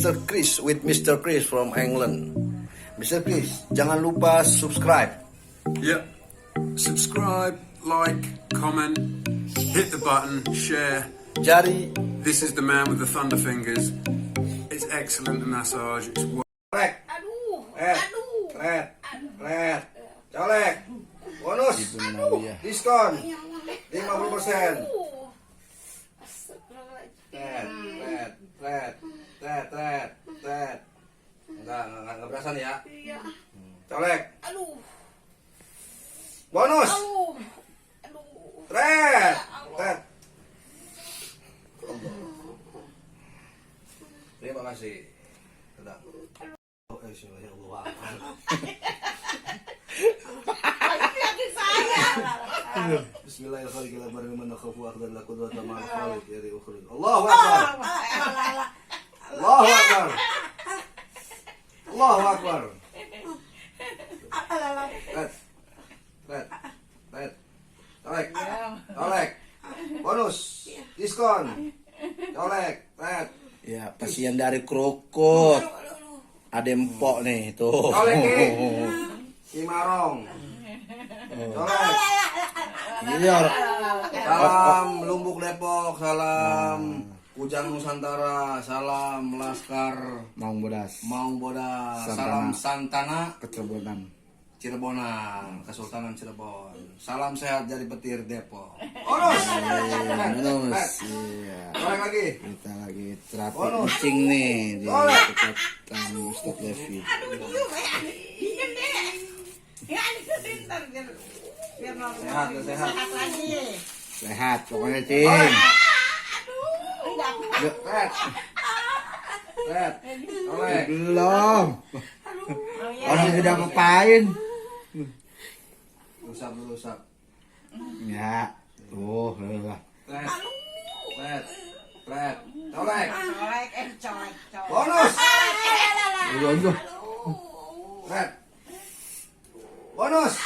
Mr. Chris with Mr. Chris from England. Mr. Chris, jangan lupa subscribe. Yep. Subscribe, like, comment, hit the button, share. Jari. This is the man with the thunder fingers. It's excellent to massage. It's Colek. Red. Colek. Bonus. Diskon 50%. Red. Enggak berasa nih ya. Colek. Bonus. Red. Terima kasih. Sudah. Bismillahirrahmanirrahim. Allahu Akbar. Allahu Akbar. Allahu Akbar. Red. Colek. Bonus. Diskon. Colek. Red. Ya, pasien dari Krukut. Ada empok nih tuh. Colek Cimarong. Colek. Iya. Salam Lumbuk Depok, salam Kujang Nusantara, salam Laskar Maung Bodas, salam Santana Cirebonan, Kesultanan Cirebon. Salam sehat dari Petir Depok. Bonus. Iya. Colek lagi. Kita lagi terapi kucing nih di Kecamatan Ustadz Levi. Sehat pokoknya Cing. Red. Belum. Orang sudah ngapain? Usap. Ya. Tuh, lah. Red. Colek. Bonus. Red. Bonus.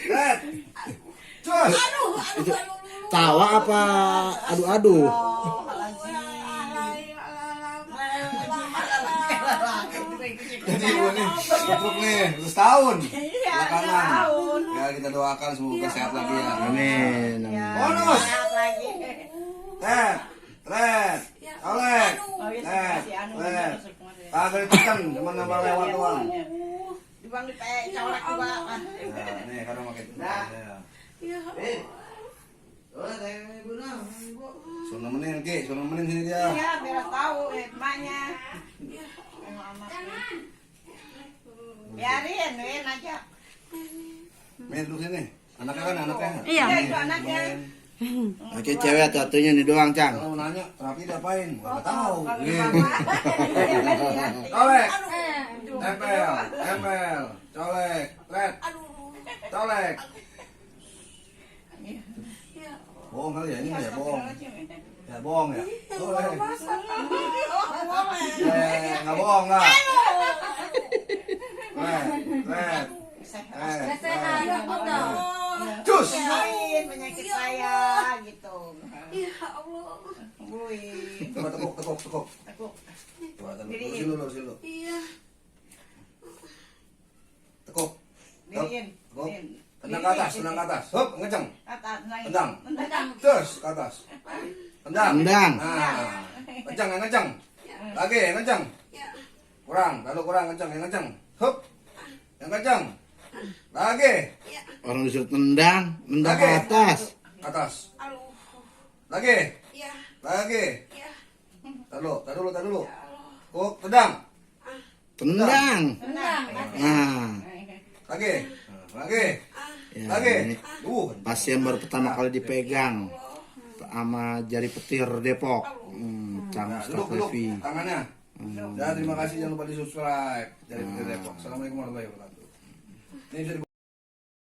Red. Cus. Tawa apa adu-adu? Jadi nih, cukup nih, setahun belakangan. Ya kita doakan semoga sehat lagi ya. Amin. Bonus. Red. Colek. Red. Kagak ditekan, cuma nambah lewat doang. Bang colek juga. Nah, nih kadang pakai itu. Suruh nemenin sini dia. Iya, biar tahu emaknya. Biarin aja. Main dulu sini. Anaknya. Iya, itu anaknya. Oke, cewek satunya nih doang, Cang. Kalau nanya, terapi diapain? Gak tahu. Colek. Tempel. Colek. Red. Colek. Bohong kali ya, ini ya bohong. Ya bohong ya. Nggak bohong nggak. Red. Cus. Penyakit saya gitu. Ya Allah. Coba tekuk. Coba terusin dulu. Iya. Tekuk. Diriin. Tendang ke atas. Hop, ngeceng. Tendang. Tendang. Terus ke atas. Tendang. Nah, ngeceng. Lagi, ngeceng. Kurang, ngeceng. Hop. Yang ngeceng. Lagi. Orang disuruh tendang ke atas. Lagi. Tar dulu. Kuk, tendang. Nah. Lagi. Ini pasien baru pertama kali dipegang sama jari petir Depok. Cang Ustadz Levi. Tangannya. Dan terima kasih, jangan lupa di subscribe jari petir Depok. Assalamualaikum warahmatullahi wabarakatuh. Ini bisa